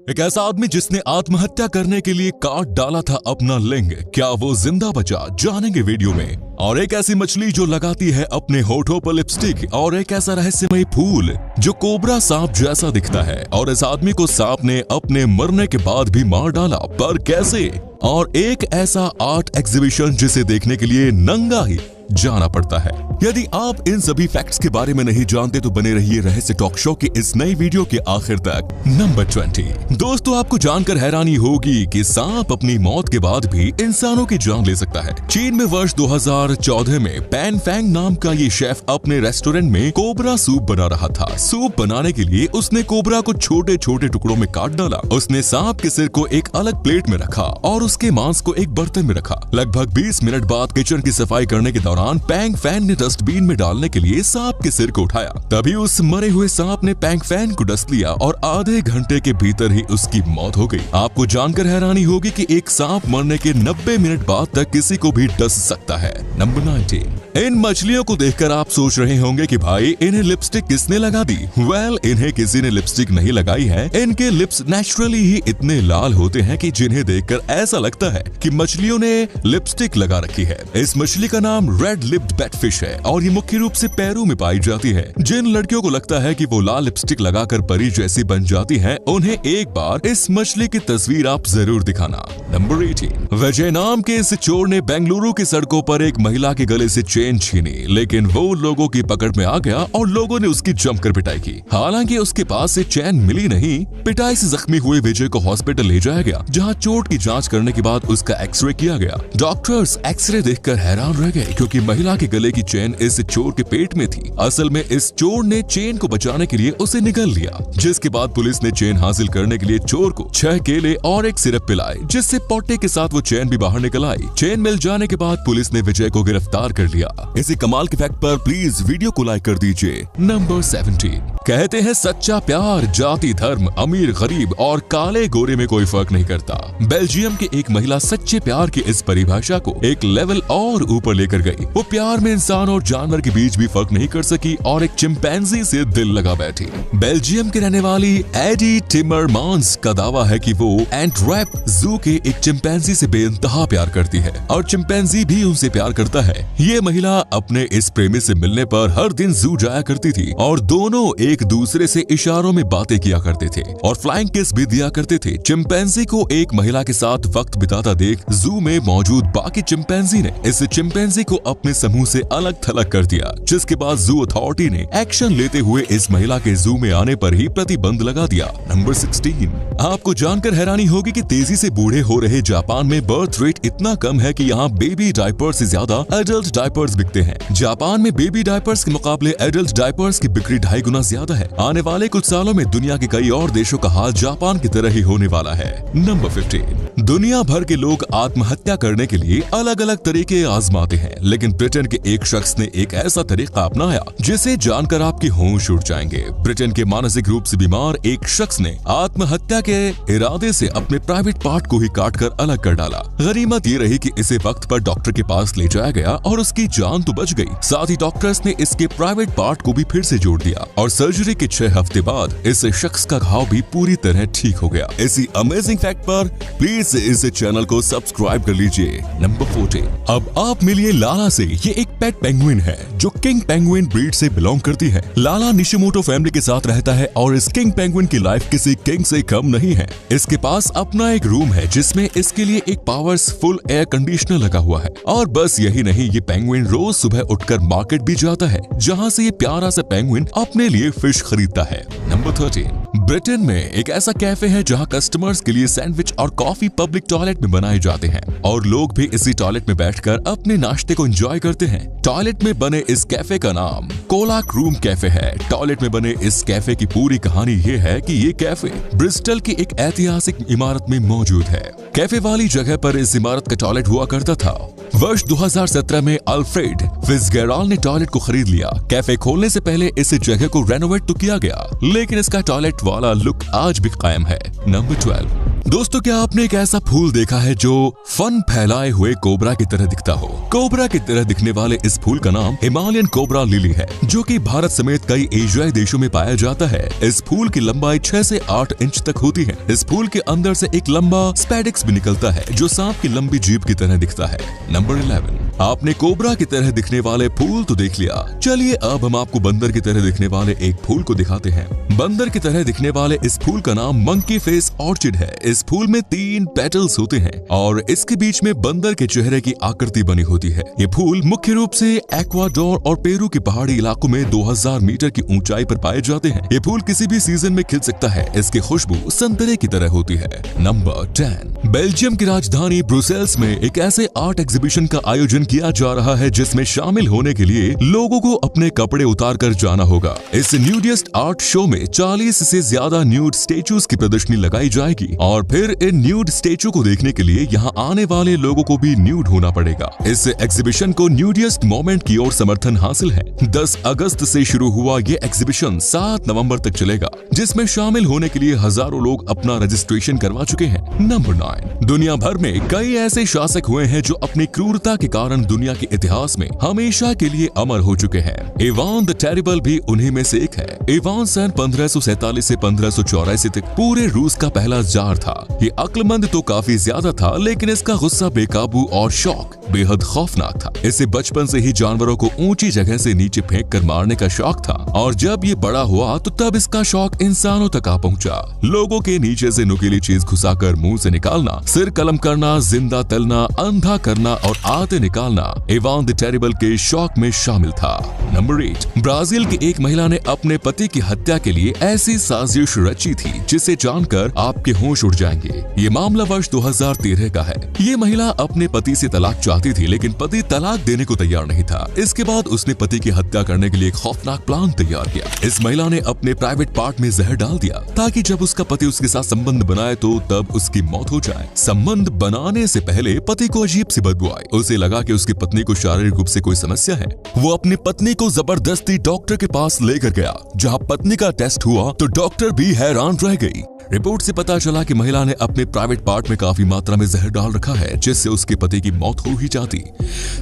एक ऐसा आदमी जिसने आत्महत्या करने के लिए काट डाला था अपना लिंग, क्या वो जिंदा बचा? जानेंगे वीडियो में। और एक ऐसी मछली जो लगाती है अपने होठों पर लिपस्टिक, और एक ऐसा रहस्यमय फूल जो कोबरा सांप जैसा दिखता है। और इस आदमी को सांप ने अपने मरने के बाद भी मार डाला, पर कैसे? और एक ऐसा आर्ट एग्जीबिशन जिसे देखने के लिए नंगा ही जाना पड़ता है। यदि आप इन सभी फैक्ट्स के बारे में नहीं जानते तो बने रहिए रहस्य टॉक शो के इस नई वीडियो के आखिर तक। नंबर 20। दोस्तों, आपको जानकर हैरानी होगी कि सांप अपनी मौत के बाद भी इंसानों की जान ले सकता है। चीन में वर्ष 2014 में पैन फैंग नाम का ये शेफ अपने रेस्टोरेंट में कोबरा सूप बना रहा था। सूप बनाने के लिए उसने कोबरा को छोटे छोटे टुकड़ों में काट डाला। उसने सांप के सिर को एक अलग प्लेट में रखा और उसके मांस को एक बर्तन में रखा। लगभग 20 मिनट बाद किचन की सफाई करने के दौरान पैंग फैन ने डस्टबिन में डालने के लिए सांप के सिर को उठाया। तभी उस मरे हुए सांप ने पैंग फैन को डस लिया और आधे घंटे के भीतर ही उसकी मौत हो गई। आपको जानकर हैरानी होगी कि एक सांप मरने के 90 मिनट बाद तक किसी को भी डस सकता है। नंबर 19। इन मछलियों को देखकर आप सोच रहे होंगे कि भाई इन्हें लिपस्टिक किसने लगा दी? वेल, इन्हें किसी ने लिपस्टिक नहीं लगाई है। इनके लिप्स नेचुरली ही इतने लाल होते हैं कि जिन्हें देखकर ऐसा लगता है कि मछलियों ने लिपस्टिक लगा रखी है। इस मछली का नाम रेड लिप्ड बैटफिश है और ये मुख्य रूप से पेरू में पाई जाती है। जिन लड़कियों को लगता है कि वो लाल लिपस्टिक लगाकर परी जैसी बन जाती हैं, उन्हें एक बार इस मछली की तस्वीर आप जरूर दिखाना। नंबर 18। विजय नाम के इस चोर ने बेंगलुरु की सड़कों पर एक महिला के गले से चेन छीनी, लेकिन वो लोगों की पकड़ में आ गया और लोगों ने उसकी जमकर पिटाई की। हालांकि उसके पास से चैन मिली नहीं। पिटाई से जख्मी हुए विजय को हॉस्पिटल ले जाया गया, जहां चोट की जांच करने के बाद उसका एक्सरे किया गया। डॉक्टर्स एक्सरे देखकर हैरान रह गए, क्योंकि महिला के गले की चेन इस चोर के पेट में थी। असल में इस चोर ने चेन को बचाने के लिए उसे निगल लिया, जिसके बाद पुलिस ने चेन हासिल करने के लिए चोर को 6 केले और एक सिरप पिलाए, जिससे पोटे के साथ वो चेन भी बाहर निकल आई। चेन मिल जाने के बाद पुलिस ने विजय को गिरफ्तार कर लिया। इसी कमाल के फैक्ट पर प्लीज वीडियो को लाइक कर दीजिए। नंबर 17। कहते हैं सच्चा प्यार जाति धर्म अमीर गरीब और काले गोरे में कोई फर्क नहीं करता। बेल्जियम की एक महिला सच्चे प्यार की इस परिभाषा को एक लेवल और ऊपर लेकर गई। वो प्यार में इंसान और जानवर के बीच भी फर्क नहीं कर सकी और एक चिंपैंजी से दिल लगा बैठी। बेल्जियम की रहने वाली एडी टिमरमांस का दावा है कि वो एंटवर्प जू के एक चिंपैंजी से बेइंतहा प्यार करती है और चिंपैंजी भी उनसे प्यार करता है। ये महिला अपने इस प्रेमी से मिलने पर हर दिन जू जाया करती थी और दोनों एक दूसरे से इशारों में बातें किया करते थे और फ्लाइंग किस भी दिया करते थे। चिंपैंजी को एक महिला के साथ वक्त बिताता देख जू में मौजूद बाकी चिंपैंजी ने इस चिंपैंजी को अपने समूह से अलग थलग कर दिया, जिसके बाद जू अथॉरिटी ने एक्शन लेते हुए इस महिला के जू में आने पर ही प्रतिबंध लगा दिया। नंबर 16। आपको जानकर हैरानी होगी कि तेजी से बूढ़े हो रहे जापान में बर्थ रेट इतना कम है कि यहाँ बेबी डायपर्स से ज्यादा एडल्ट डायपर्स बिकते हैं। जापान में बेबी डायपर्स के मुकाबले एडल्ट डायपर्स की बिक्री 2.5 गुना ज्यादा है। आने वाले कुछ सालों में दुनिया के कई और देशों का हाल जापान की तरह ही होने वाला है। नंबर 15। दुनिया भर के लोग आत्महत्या करने के लिए अलग अलग तरीके आजमाते हैं, लेकिन ब्रिटेन के एक शख्स ने एक ऐसा तरीका अपनाया जिसे जानकर आपके होश उड़ जाएंगे। ब्रिटेन के मानसिक रूप से बीमार एक शख्स ने आत्महत्या के इरादे से अपने प्राइवेट पार्ट को ही काट कर अलग कर डाला। गनीमत ये रही कि इसे वक्त पर डॉक्टर के पास ले जाया गया और उसकी जान तो बच गई, साथ ही डॉक्टर्स ने इसके प्राइवेट पार्ट को भी फिर से जोड़ दिया और सर्जरी के 6 हफ्ते बाद इस शख्स का घाव भी पूरी तरह ठीक हो गया। इसी अमेजिंग फैक्ट पर प्लीज इस चैनल को सब्सक्राइब कर लीजिए। नंबर 14। अब आप मिलिए लाला से। ये एक पेट पेंगुइन है जो किंग पेंगुइन ब्रीड से बिलोंग करती है। लाला निशिमोटो फैमिली के साथ रहता है और इस किंग पेंगुइन की लाइफ किसी किंग से कम नहीं है। इसके पास अपना एक रूम है जिसमें इसके लिए एक पावरफुल एयर कंडीशनर लगा हुआ है। और बस यही नहीं, ये पेंगुइन रोज सुबह उठकर मार्केट भी जाता है, जहां से ये प्यारा सा पेंगुइन अपने लिए फिश खरीदता है। नंबर 13। ब्रिटेन में एक ऐसा कैफे है जहां कस्टमर्स के लिए सैंडविच और कॉफी पब्लिक टॉयलेट में बनाए जाते हैं और लोग भी इसी टॉयलेट में बैठकर अपने नाश्ते को एंजॉय करते हैं। टॉयलेट में बने इस कैफे का नाम कोलाक रूम कैफे है। टॉयलेट में बने इस कैफे की पूरी कहानी ये है कि ये कैफे ब्रिस्टल की एक ऐतिहासिक इमारत में मौजूद है। कैफे वाली जगह पर इस इमारत का टॉयलेट हुआ करता था। वर्ष 2017 में अल्फ्रेड फिट्जगेराल्ड ने टॉयलेट को खरीद लिया। कैफे खोलने से पहले इस जगह को रेनोवेट तो किया गया, लेकिन इसका टॉयलेट वाला लुक आज भी कायम है। नंबर 12। दोस्तों, क्या आपने एक ऐसा फूल देखा है जो फन फैलाए हुए कोबरा की तरह दिखता हो? कोबरा की तरह दिखने वाले इस फूल का नाम हिमालयन कोबरा लिली है, जो कि भारत समेत कई एशियाई देशों में पाया जाता है। इस फूल की लंबाई 6 से 8 इंच तक होती है। इस फूल के अंदर से एक लंबा स्पेडिक्स भी निकलता है, जो सांप की लंबी जीभ की तरह दिखता है। नंबर 11, आपने कोबरा की तरह दिखने वाले फूल तो देख लिया, चलिए अब हम आपको बंदर की तरह दिखने वाले एक फूल को दिखाते हैं। बंदर की तरह दिखने वाले इस फूल का नाम मंकी फेस ऑर्चिड है। इस फूल में 3 पेटल्स होते हैं और इसके बीच में बंदर के चेहरे की आकृति बनी होती है। ये फूल मुख्य रूप से एक्वाडोर और पेरू के पहाड़ी इलाकों में 2000 मीटर की ऊंचाई पर पाए जाते हैं। ये फूल किसी भी सीजन में खिल सकता है। इसकी खुशबू संतरे की तरह होती है। नंबर 10, बेल्जियम की राजधानी ब्रुसेल्स में एक ऐसे आर्ट एग्जीबिशन का आयोजन किया जा रहा है जिसमें शामिल होने के लिए लोगों को अपने कपड़े उतार कर जाना होगा। इस न्यूडिस्ट आर्ट शो में 40 से ज्यादा न्यूड स्टेचूज की प्रदर्शनी लगाई जाएगी और फिर इन न्यूड स्टेचू को देखने के लिए यहाँ आने वाले लोगों को भी न्यूड होना पड़ेगा। इस एग्जीबिशन को न्यूडिस्ट मूवमेंट की ओर समर्थन हासिल है। 10 अगस्त से शुरू हुआ ये एग्जीबिशन 7 नवंबर तक चलेगा, जिसमें शामिल होने के लिए हजारों लोग अपना रजिस्ट्रेशन करवा चुके हैं। नंबर 9, दुनिया भर में कई ऐसे शासक हुए हैं जो अपनी क्रूरता के कारण दुनिया के इतिहास में हमेशा के लिए अमर हो चुके हैं। इवान द टेरिबल भी उन्हीं में से एक है। इवान सन 1547 से 1584 तक पूरे रूस का पहला जार था। ये अक्लमंद तो काफी ज्यादा था, लेकिन इसका गुस्सा बेकाबू और शौक बेहद खौफनाक था। इसे बचपन से ही जानवरों को ऊंची जगह से नीचे फेंक कर मारने का शौक था और जब ये बड़ा हुआ तो तब इसका शौक इंसानों तक आ पहुंचा। लोगों के नीचे से नुकीली चीज घुसाकर मुंह से निकालना, सिर कलम करना, जिंदा तलना, अंधा करना और आते निकालना इवान द टेरिबल के शौक में शामिल था। नंबर 8, ब्राजील की एक महिला ने अपने पति की हत्या के लिए ऐसी साजिश रची थी जिसे जानकर आपके होश उड़ जाएंगे। ये मामला वर्ष 2013 का है। ये महिला अपने पति से तलाक चाहती थी, लेकिन पति तलाक देने को तैयार नहीं था। इसके बाद उसने पति की हत्या करने के लिए एक खौफनाक प्लान तैयार किया। इस महिला ने अपने प्राइवेट पार्ट में जहर डाल दिया ताकि जब उसका पति उसके साथ संबंध बनाए तो तब उसकी मौत हो जाए। संबंध बनाने से पहले पति को अजीब सी बदबू आई। उसे लगा कि उसकी पत्नी को शारीरिक रूप से कोई समस्या है। वो अपनी पत्नी को जबरदस्ती डॉक्टर के पास लेकर गया। जहाँ पत्नी का टेस्ट हुआ तो डॉक्टर भी हैरान रह गई। रिपोर्ट से पता चला कि महिला ने अपने प्राइवेट पार्ट में काफी मात्रा में जहर डाल रखा है, जिससे उसके पति की मौत हो ही जाती।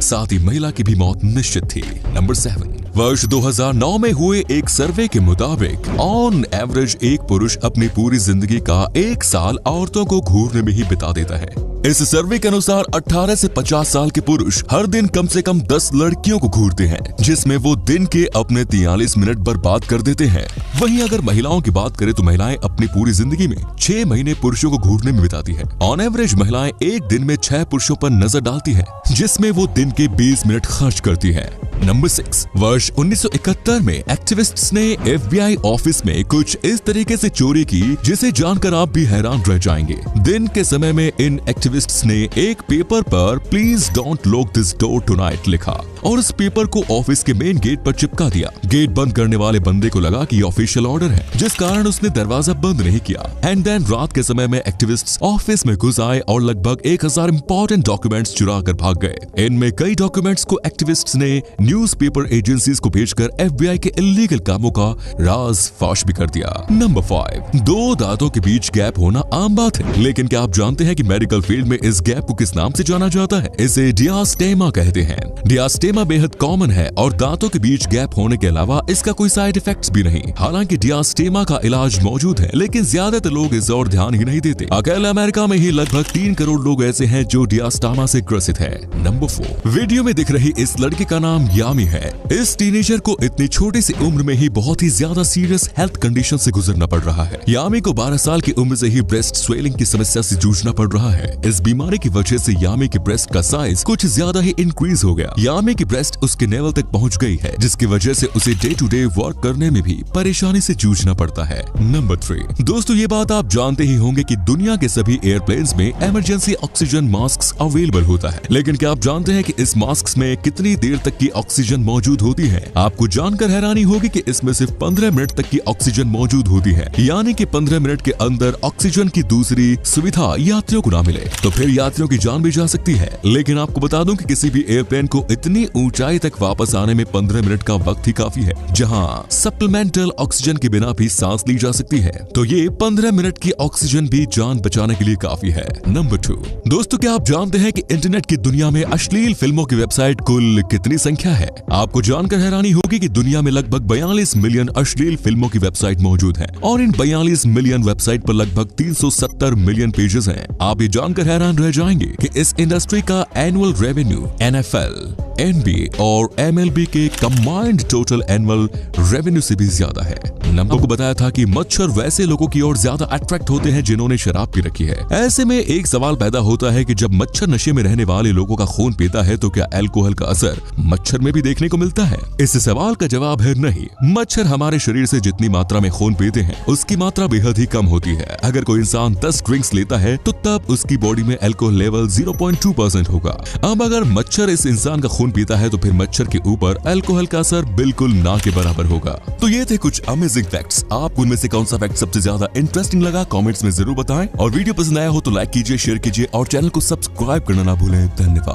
साथ ही महिला की भी मौत निश्चित थी। नंबर 7, वर्ष 2009 में हुए एक सर्वे के मुताबिक ऑन एवरेज एक पुरुष अपनी पूरी जिंदगी का 1 साल औरतों को घूरने में ही बिता देता है। इस सर्वे के अनुसार 18 से 50 साल के पुरुष हर दिन कम से कम 10 लड़कियों को घूरते हैं, जिसमें वो दिन के अपने 43 मिनट बर्बाद कर देते हैं। वहीं अगर महिलाओं की बात करें तो महिलाएं अपनी पूरी जिंदगी में 6 महीने पुरुषों को घूरने में बिताती हैं। ऑन एवरेज महिलाएं एक दिन में 6 पुरुषों पर नजर डालती हैं, जिसमें वो दिन के 20 मिनट खर्च करती हैं। नंबर 6, वर्ष 1971 में एक्टिविस्ट्स ने FBI ऑफिस में कुछ इस तरीके से चोरी की जिसे जानकर आप भी हैरान रह जाएंगे। दिन के समय में इन एक्टिविस्ट्स ने एक पेपर पर please don't lock this door tonight लिखा और उस पेपर को ऑफिस के मेन गेट पर चिपका दिया। गेट बंद करने वाले बंदे को लगा कि ऑफिशियल ऑर्डर है, जिस कारण उसने दरवाजा बंद नहीं किया। एंड देन रात के समय में एक्टिविस्ट्स ऑफिस में घुस आए और लगभग 1000 इंपॉर्टेंट डॉक्यूमेंट्स चुरा कर भाग गए। इनमें कई डॉक्यूमेंट्स को एक्टिविस्ट्स ने न्यूज़पेपर एजेंसीज को भेजकर FBI के इल्लीगल कामों का राज फाश भी कर दिया। नंबर 5, 2 दांतों के बीच गैप होना आम बात है, लेकिन क्या आप जानते हैं कि मेडिकल फील्ड में इस गैप को किस नाम से जाना जाता है? इसे डियास्टेमा कहते हैं। डियास्टेमा बेहद कॉमन है और दांतों के बीच गैप होने के अलावा इसका कोई साइड इफेक्ट्स भी नहीं। हालांकि डियास्टेमा का इलाज मौजूद है, लेकिन ज्यादातर लोग इस और ध्यान ही नहीं देते। अकेले अमेरिका में ही लगभग 3 करोड़ लोग ऐसे हैं जो डियास्टेमा से ग्रसित है। नंबर 4, वीडियो में दिख रही इस लड़की का नाम यामी है। इस टीनेजर को इतनी छोटी सी उम्र में ही बहुत ही ज्यादा सीरियस हेल्थ कंडीशन से गुजरना पड़ रहा है। यामी को 12 साल की उम्र से ही ब्रेस्ट स्वेलिंग की समस्या से जूझना पड़ रहा है। इस बीमारी की वजह से यामी के ब्रेस्ट का साइज कुछ ज्यादा ही इंक्रीज हो गया। यामी की ब्रेस्ट उसके नेवल तक पहुंच गई है, जिसकी वजह से उसे डे टू डे वर्क करने में भी परेशानी से जूझना पड़ता है। नंबर 3, दोस्तों ये बात आप जानते ही होंगे कि दुनिया के सभी एयरप्लेन्स में इमरजेंसी ऑक्सीजन मास्क अवेलेबल होता है, लेकिन क्या आप जानते हैं कि इस मास्क में कितनी देर तक की ऑक्सीजन मौजूद होती है? आपको जानकर हैरानी होगी कि इसमें सिर्फ 15 मिनट तक की ऑक्सीजन मौजूद होती है, यानी कि 15 मिनट के अंदर ऑक्सीजन की दूसरी सुविधा यात्रियों को ना मिले तो फिर यात्रियों की जान भी जा सकती है। लेकिन आपको बता दूं कि किसी भी एयरप्लेन को इतनी ऊंचाई तक वापस आने में 15 मिनट का वक्त ही काफी है, जहां सप्लीमेंटल ऑक्सीजन के बिना भी सांस ली जा सकती है। तो ये 15 मिनट की ऑक्सीजन भी जान बचाने के लिए काफी है। नंबर 2, दोस्तों क्या आप जानते हैं कि इंटरनेट की दुनिया में अश्लील फिल्मों की वेबसाइट कुल कितनी संख्या है? आपको जानकर हैरानी होगी कि दुनिया में लगभग 42 मिलियन अश्लील फिल्मों की वेबसाइट मौजूद है और इन 42 मिलियन वेबसाइट पर लगभग 370 मिलियन पेजेस हैं। आप ये जानकर हैरान रह जाएंगे कि इस इंडस्ट्री का एनुअल रेवेन्यू NFL, NBA और MLB के कंबाइंड टोटल एनुअल रेवेन्यू से भी ज्यादा है। नंबर को बताया था कि मच्छर वैसे लोगों की ओर ज्यादा अट्रैक्ट होते हैं जिन्होंने शराब पी रखी है। ऐसे में एक सवाल पैदा होता है कि जब मच्छर नशे में रहने वाले लोगों का खून पीता है तो क्या अल्कोहल का असर मच्छर में भी देखने को मिलता है? इस सवाल का जवाब है नहीं। मच्छर हमारे शरीर से जितनी मात्रा में खून पीते हैं उसकी मात्रा बेहद ही कम होती है। अगर कोई इंसान 10 ड्रिंक्स लेता है तो तब उसकी बॉडी में अल्कोहल लेवल 0.2% होगा। अब अगर मच्छर इस इंसान का खून पीता है तो फिर मच्छर के ऊपर अल्कोहल का असर बिल्कुल ना के बराबर होगा। तो ये थे कुछ अमेजिंग फैक्ट्स। आपको उनमें से कौन सा फैक्ट सबसे ज्यादा इंटरेस्टिंग लगा कमेंट्स में जरूर बताएं और वीडियो पसंद आया हो तो लाइक कीजिए, शेयर कीजिए और चैनल को सब्सक्राइब करना ना भूलें। धन्यवाद।